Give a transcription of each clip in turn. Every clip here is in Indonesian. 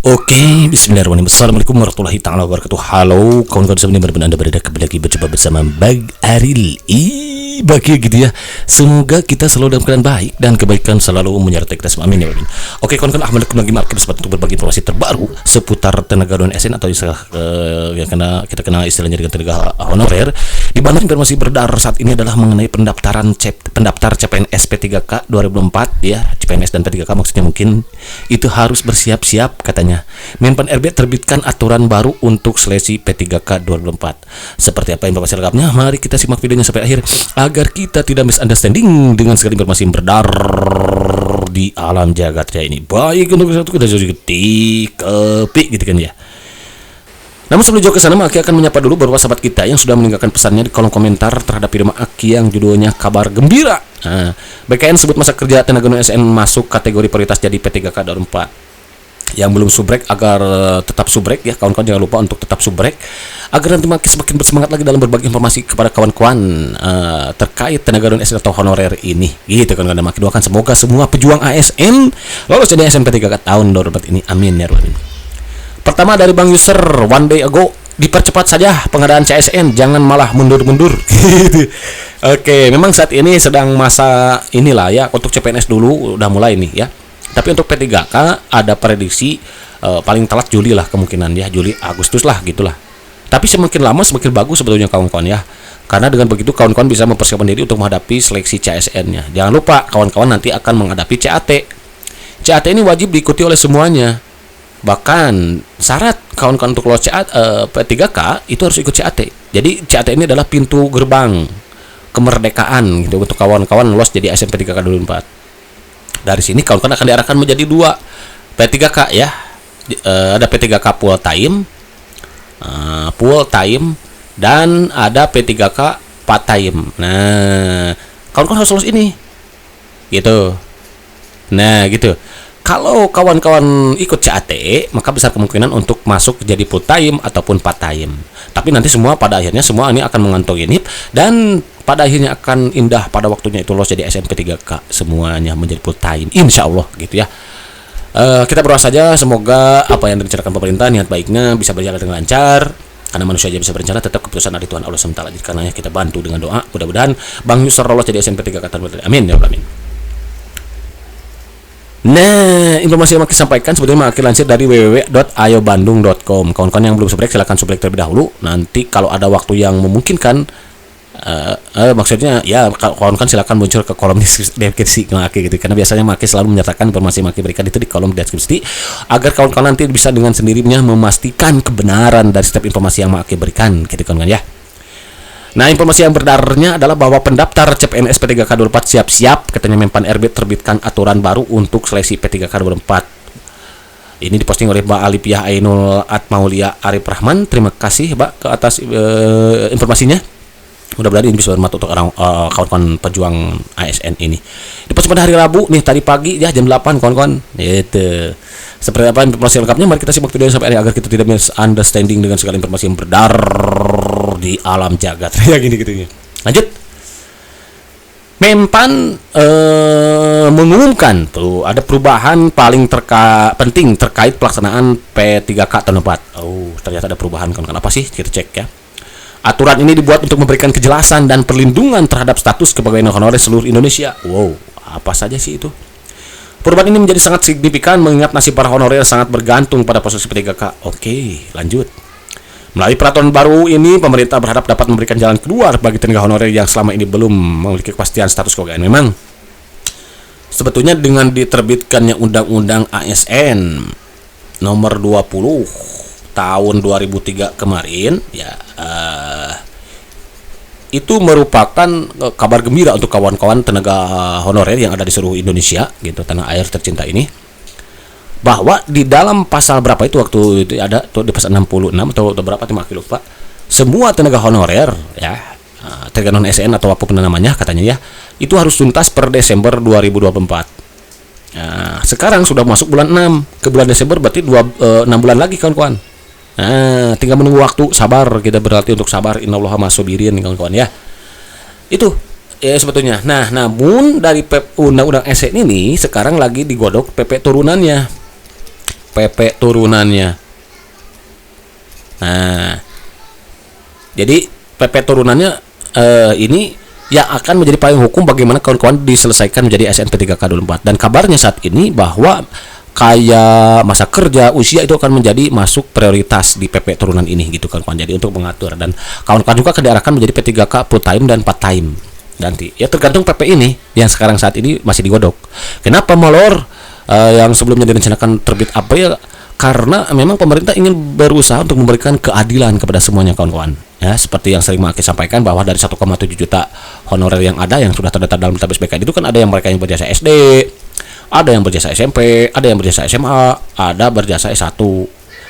Oke, bismillahirrahmanirrahim. Assalamualaikum warahmatullahi taala wabarakatuh. Halo, kawan-kawan semuanya, benar-benar Anda berada kembali lagi berjumpa bersama Bang Aril. Bahagia gitu ya. Semoga kita selalu dalam keadaan baik dan kebaikan selalu menyertai kita semua. Amin ya Allah. Oke, kawan-kawan, Ahmad lagi market kesempatan untuk berbagi informasi terbaru seputar tenaga non SN atau istilah yang kita kenal istilahnya dengan tenaga honorer. Di mana informasi beredar saat ini adalah mengenai pendaftar CPNS P3K 2004 ya. CPNS dan P3K maksudnya mungkin itu harus bersiap-siap katanya. Menpan RB terbitkan aturan baru untuk seleksi P3K 2004. Seperti apa informasi lengkapnya? Mari kita simak videonya sampai akhir agar kita tidak misunderstanding dengan segala informasi yang beredar di alam jagat raya ini. Baik, untuk satu kita jadi ketik gitu kan ya. Namun sebelum jauh ke sana, Maki akan menyapa dulu beberapa sahabat kita yang sudah meninggalkan pesannya di kolom komentar terhadap video Maki yang judulnya kabar gembira. BKN sebut masa kerja tenaga non SN masuk kategori prioritas jadi P3K 2004. Yang belum subrek agar tetap subrek ya, kawan-kawan jangan lupa untuk tetap subrek agar nanti Maki semakin bersemangat lagi dalam berbagi informasi kepada kawan-kawan terkait tenaga non SN atau honorer ini. Gitu kan, Maki doakan semoga semua pejuang ASN lolos jadi ASN P3K tahun 2004 ini. Amin ya rabbal alamin. Pertama dari Bang User one day ago, dipercepat saja pengadaan CSN, jangan malah mundur-mundur. Oke, memang saat ini sedang masa inilah ya, untuk CPNS dulu udah mulai nih ya. Tapi untuk P3K ada prediksi paling telat Juli lah kemungkinan ya, Juli Agustus lah gitulah. Tapi semakin lama semakin bagus sebetulnya kawan-kawan ya. Karena dengan begitu kawan-kawan bisa mempersiapkan diri untuk menghadapi seleksi CSN-nya. Jangan lupa kawan-kawan nanti akan menghadapi CAT. CAT ini wajib diikuti oleh semuanya. Bahkan syarat kawan-kawan untuk lolos P3K itu harus ikut CAT. Jadi CAT ini adalah pintu gerbang kemerdekaan gitu untuk kawan-kawan lolos jadi ASN P3K 2004. Dari sini kawan-kawan akan diarahkan menjadi dua P3K ya. Ada P3K full time dan ada P3K part time. Nah, kawan-kawan harus lulus ini. Gitu. Nah, gitu. Kalau kawan-kawan ikut CAT, maka besar kemungkinan untuk masuk jadi full time ataupun part time. Tapi nanti semua pada akhirnya semua ini akan mengantongi NIP dan pada akhirnya akan indah pada waktunya itu lolos jadi SMP 3K semuanya menjadi full time. Insya Allah gitu ya. Kita berdoa saja semoga apa yang direncanakan pemerintah niat baiknya bisa berjalan dengan lancar. Karena manusia aja bisa berencana, tetap keputusan dari Tuhan Allah SWT. Jadi karenanya kita bantu dengan doa. Mudah-mudahan Bang Yusuf lolos jadi SMP 3K tahun 2004. Amin ya amin. Nah, informasi yang Maki sampaikan sebetulnya Maki lansir dari www.ayobandung.com. Kawan-kawan yang belum subrek silahkan subrek terlebih dahulu. Nanti kalau ada waktu yang memungkinkan, maksudnya ya kawan-kawan silahkan muncul ke kolom deskripsi Maki gitu. Karena biasanya Maki selalu menyatakan informasi Maki berikan itu di kolom deskripsi agar kawan-kawan nanti bisa dengan sendirinya memastikan kebenaran dari setiap informasi yang Maki berikan gitu kawan-kawan ya. Nah, informasi yang beredarnya adalah bahwa pendaftar CPNS P3K 2004 siap-siap, katanya Menpan RB terbitkan aturan baru untuk seleksi P3K 2004. Ini diposting oleh Mbak Alipiyah Ainul Atmaulia Arif Rahman. Terima kasih Mbak ke atas informasinya. Mudah-mudahan ini bisa bermanfaat untuk kawan-kawan pejuang ASN ini. Diposting pada hari Rabu nih tadi pagi ya jam 8 kawan-kawan. Itu. Seperti apa informasi lengkapnya? Mari kita simak videonya sampai akhir agar kita tidak misunderstanding dengan segala informasi yang beredar di alam jagat ya gini-gitunya. Lanjut. Menpan mengumumkan tuh ada perubahan paling penting terkait pelaksanaan P3K tahun 2004. Oh, ternyata ada perubahan kan. Apa sih? Kita cek ya. Aturan ini dibuat untuk memberikan kejelasan dan perlindungan terhadap status kepegawaian honorer seluruh Indonesia. Wow, apa saja sih itu? Perubahan ini menjadi sangat signifikan mengingat nasib para honorer sangat bergantung pada posisi P3K. Oke, lanjut. Melalui peraturan baru ini, pemerintah berharap dapat memberikan jalan keluar bagi tenaga honorer yang selama ini belum memiliki kepastian status kepegawaian. Memang, sebetulnya dengan diterbitkannya Undang-Undang ASN nomor 20 tahun 2003 kemarin, ya itu merupakan kabar gembira untuk kawan-kawan tenaga honorer yang ada di seluruh Indonesia, gitu, tanah air tercinta ini. Bahwa di dalam pasal berapa itu waktu itu ada tuh di pasal 66 atau berapa tuh Maki lupa. Semua tenaga honorer ya, tenaga non SN atau apapun namanya katanya ya, itu harus tuntas per Desember 2024. Nah, sekarang sudah masuk bulan 6. Ke bulan Desember berarti 6 bulan lagi kawan-kawan. Nah, tinggal menunggu waktu, sabar, kita berarti untuk sabar, innallaha ma'as-sabirin kawan-kawan ya. Itu ya sebetulnya. Nah, namun dari Undang-Undang SN ini sekarang lagi digodok PP turunannya. PP turunannya. Nah, jadi PP turunannya ini yang akan menjadi payung hukum bagaimana kawan-kawan diselesaikan menjadi ASN P3K 24. Dan kabarnya saat ini bahwa kayak masa kerja, usia itu akan menjadi masuk prioritas di PP turunan ini gitu kawan-kawan. Jadi untuk mengatur, dan kawan-kawan juga akan diarahkan menjadi P3K full time dan part time nanti. Ya tergantung PP ini yang sekarang saat ini masih digodok. Kenapa molor yang sebelumnya direncanakan terbit apa ya? Karena memang pemerintah ingin berusaha untuk memberikan keadilan kepada semuanya kawan-kawan. Ya, seperti yang sering Maki sampaikan bahwa dari 1,7 juta honorer yang ada yang sudah terdaftar dalam database BKN itu kan ada yang mereka yang berjasa SD, ada yang berjasa SMP, ada yang berjasa SMA, ada berjasa S1.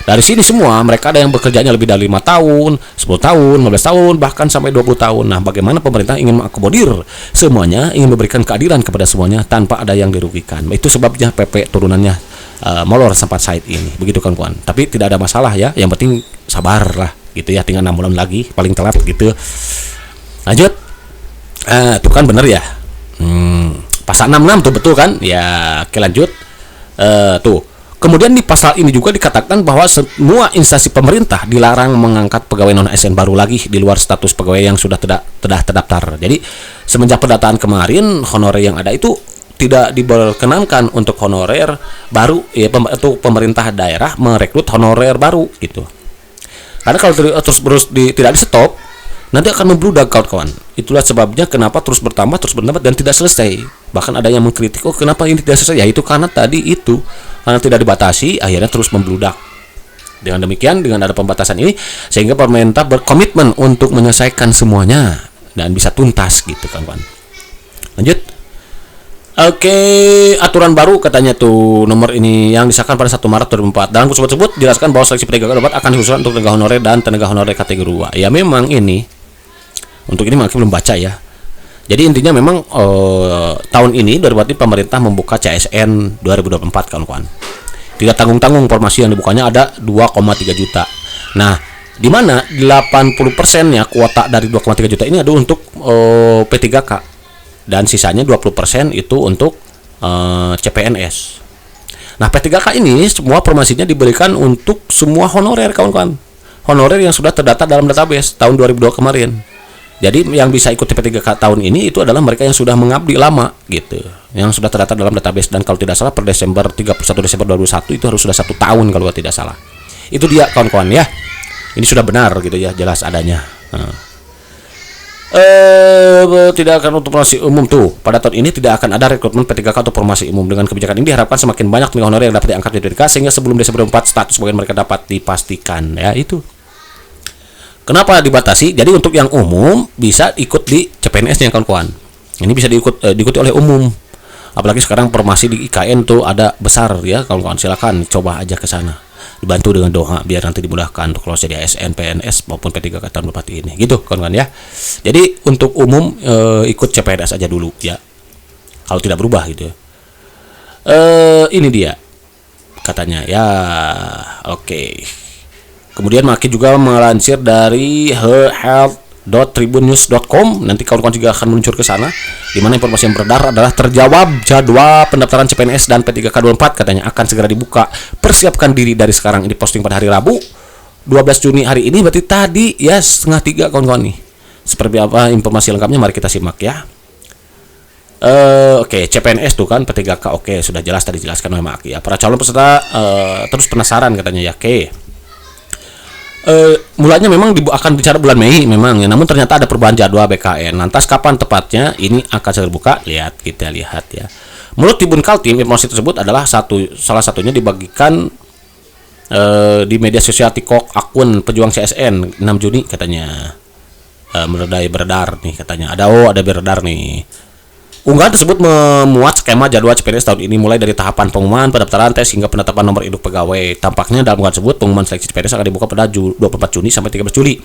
Dari sini semua mereka ada yang bekerjanya lebih dari 5 tahun, 10 tahun, 15 tahun, bahkan sampai 20 tahun. Nah, bagaimana pemerintah ingin mengakomodir semuanya, ingin memberikan keadilan kepada semuanya tanpa ada yang dirugikan. Itu sebabnya PP turunannya molor sempat saat ini. Begitu kawan-kawan. Tapi tidak ada masalah ya. Yang penting sabar lah gitu ya, tinggal 6 bulan lagi paling telat gitu. Lanjut. Tuh kan bener ya. Pasal 66 tuh betul kan? Ya, oke lanjut. Tuh. Kemudian di pasal ini juga dikatakan bahwa semua instansi pemerintah dilarang mengangkat pegawai non ASN baru lagi di luar status pegawai yang sudah terdaftar. Jadi semenjak pendataan kemarin, honorer yang ada itu tidak diperkenankan untuk honorer baru ya, untuk pemerintah daerah merekrut honorer baru gitu. Karena kalau terus tidak di stop, nanti akan membludak kawan-kawan. Itulah sebabnya kenapa terus bertambah dan tidak selesai. Bahkan ada yang mengkritik, kenapa ini tidak selesai? Ya itu karena tadi itu, karena tidak dibatasi, akhirnya terus membludak. Dengan demikian, dengan ada pembatasan ini, sehingga pemerintah berkomitmen untuk menyelesaikan semuanya dan bisa tuntas gitu kawan-kawan. Lanjut. Oke, aturan baru katanya tuh nomor ini yang disahkan pada 1 Maret 2004. Dalam keputusan tersebut jelaskan bahwa seleksi P3K akan dikhususkan untuk tenaga honorer dan tenaga honorer kategori 2. Ya memang ini untuk ini Maki belum baca ya. Jadi intinya memang tahun ini berarti pemerintah membuka CSN 2024 kawan-kawan. Tidak tanggung-tanggung, formasi yang dibukanya ada 2,3 juta. Nah, di mana 80%-nya kuota dari 2,3 juta ini ada untuk P3K. Dan sisanya 20% itu untuk CPNS. Nah, P3K ini semua formasinya diberikan untuk semua honorer kawan-kawan. Honorer yang sudah terdata dalam database tahun 2002 kemarin. Jadi yang bisa ikut P3K tahun ini itu adalah mereka yang sudah mengabdi lama gitu, yang sudah terdata dalam database, dan kalau tidak salah per 31 Desember 2001 itu harus sudah 1 tahun kalau tidak salah. Itu dia kawan-kawan ya. Ini sudah benar gitu ya, jelas adanya. Tidak akan untuk formasi umum tuh. Pada tahun ini tidak akan ada rekrutmen P3K atau formasi umum. Dengan kebijakan ini diharapkan semakin banyak tenaga honorer yang dapat diangkat di P3K sehingga sebelum Desember 4 status bagian mereka dapat dipastikan. Ya itu. Kenapa dibatasi? Jadi untuk yang umum bisa ikut di CPNS-nya kawan-kawan. Ini bisa diikuti oleh umum. Apalagi sekarang formasi di IKN tuh ada besar ya kawan-kawan. Silakan coba aja ke sana. Dibantu dengan doa biar nanti dimudahkan untuk lolos jadi ASN, PNS maupun P3K tahun depan ini. Gitu kawan-kawan ya. Jadi untuk umum ikut CPNS aja dulu ya. Kalau tidak berubah gitu ya. Ini dia katanya ya. Oke. Kemudian Maki juga melansir dari health.tribunnews.com. Nanti kawan-kawan juga akan meluncur ke sana, di mana informasi yang beredar adalah terjawab jadwal pendaftaran CPNS dan P3K 24 katanya akan segera dibuka. Persiapkan diri dari sekarang. Ini posting pada hari Rabu 12 Juni hari ini, berarti tadi ya 2:30 kawan-kawan nih. Seperti apa informasi lengkapnya mari kita simak ya. Oke, CPNS tuh kan P3K oke, sudah jelas tadi dijelaskan oleh Maki ya. Para calon peserta terus penasaran katanya ya. Oke. Mulanya memang akan bicara bulan Mei memang ya, namun ternyata ada perubahan jadwal BKN. Lantas kapan tepatnya ini akan terbuka? Kita lihat ya. Menurut Tribun Kaltim, informasi tersebut adalah salah satunya dibagikan di media sosial TikTok akun pejuang CSN 6 Juni katanya. Beredar nih katanya. Ada beredar nih. Unggahan tersebut memuat skema jadwal CPNS tahun ini mulai dari tahapan pengumuman, pendaftaran tes hingga penetapan nomor induk pegawai. Tampaknya dalam unggahan tersebut pengumuman seleksi CPNS akan dibuka pada 24 Juni sampai 13 Juli.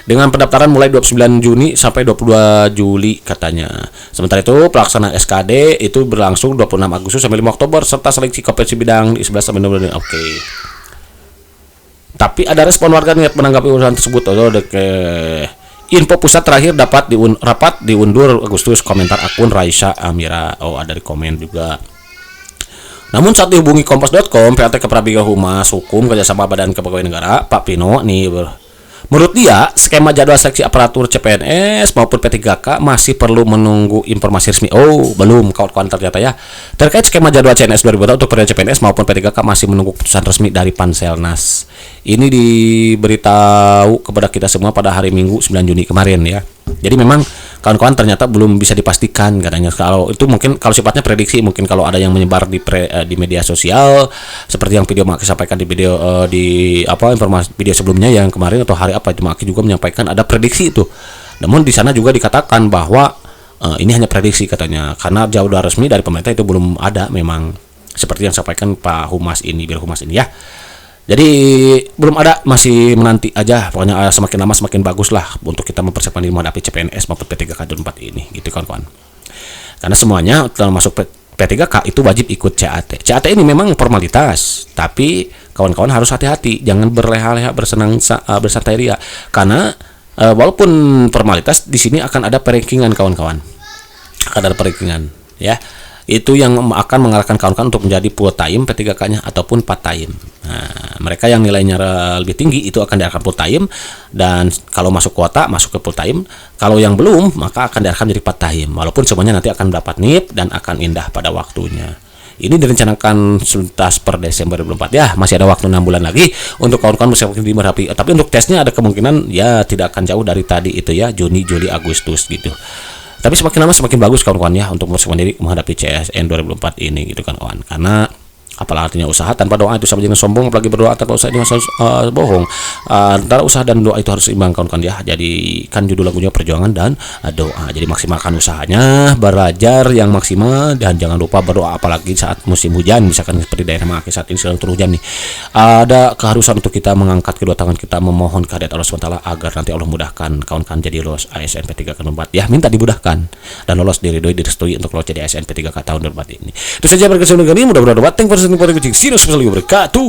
Dengan pendaftaran mulai 29 Juni sampai 22 Juli katanya. Sementara itu pelaksanaan SKD itu berlangsung 26 Agustus sampai 5 Oktober serta seleksi kompetensi bidang di 11 sampai 12 Juni. Oke. Tapi ada respon warga net menanggapi urusan tersebut. Info pusat terakhir dapat rapat diundur Agustus, komentar akun Raisa Amira. Ada di komen juga. Namun saat dihubungi Kompas.com, PLT Kepala Bidang Humas Hukum Kerjasama Badan Kepegawaian Negara, Pak Pino nih, menurut dia skema jadwal seleksi aparatur CPNS maupun P3K masih perlu menunggu informasi resmi. Oh, belum kawan-kawan ternyata ya. Terkait skema jadwal CNS 2024 untuk periode CPNS maupun P3K masih menunggu keputusan resmi dari Panselnas. Ini diberitahu kepada kita semua pada hari Minggu 9 Juni kemarin ya. Jadi memang kawan-kawan ternyata belum bisa dipastikan katanya. Kalau itu mungkin kalau sifatnya prediksi, mungkin kalau ada yang menyebar di media sosial seperti yang video Maki sampaikan di video informasi video sebelumnya yang kemarin atau hari apa itu Maki juga menyampaikan ada prediksi itu. Namun di sana juga dikatakan bahwa ini hanya prediksi katanya karena jadwal resmi dari pemerintah itu belum ada memang seperti yang sampaikan Pak Humas ini, Biro Humas ini ya. Jadi belum ada, masih menanti aja. Pokoknya semakin lama semakin bagus lah untuk kita mempersiapkan diri menghadapi CPNS maupun P3K 2024 ini, gitu kawan-kawan. Karena semuanya termasuk P3K itu wajib ikut CAT. CAT ini memang formalitas, tapi kawan-kawan harus hati-hati, jangan berleha-leha bersantai ria. Karena walaupun formalitas di sini akan ada perankingan kawan-kawan, akan ada perankingan, ya. Itu yang akan mengarahkan kawan-kawan untuk menjadi full time P3K-nya ataupun part time. Nah, mereka yang nilainya lebih tinggi itu akan diarahkan full time, dan kalau masuk kuota masuk ke full time. Kalau yang belum maka akan diarahkan jadi part time. Walaupun semuanya nanti akan mendapat NIP dan akan indah pada waktunya. Ini direncanakan tuntas per Desember 2024 ya, masih ada waktu 6 bulan lagi untuk kawan-kawan bersiap di Merapi. Tapi untuk tesnya ada kemungkinan ya tidak akan jauh dari tadi itu ya, Juni, Juli, Agustus gitu. Tapi semakin lama semakin bagus kawan-kawan ya untuk mempersiapkan diri menghadapi CSN 2024 ini gitu kan kawan. Karena apalah artinya usaha tanpa doa itu sama dengan sombong, apalagi berdoa tanpa usaha ini bohong. Antara usaha dan doa itu harus seimbang kawan-kawan ya. Jadi kan judul lagunya perjuangan dan doa. Jadi maksimalkan usahanya, belajar yang maksimal, dan jangan lupa berdoa apalagi saat musim hujan, misalkan seperti daerah Maki saat ini sedang turun hujan nih. Ada keharusan untuk kita mengangkat kedua tangan kita memohon kehadirat Allah SWT agar nanti Allah mudahkan kawan-kawan jadi lolos ASN P3K 2024 ya. Minta dimudahkan dan lolos diridhoi direstui untuk lolos jadi ASN P3K tahun 2024 ini. Itu saja berkesan dengan ini, mudah-mudahan bermanfaat. Thank you for watching. Assalamualaikum warahmatullahi wabarakatuh.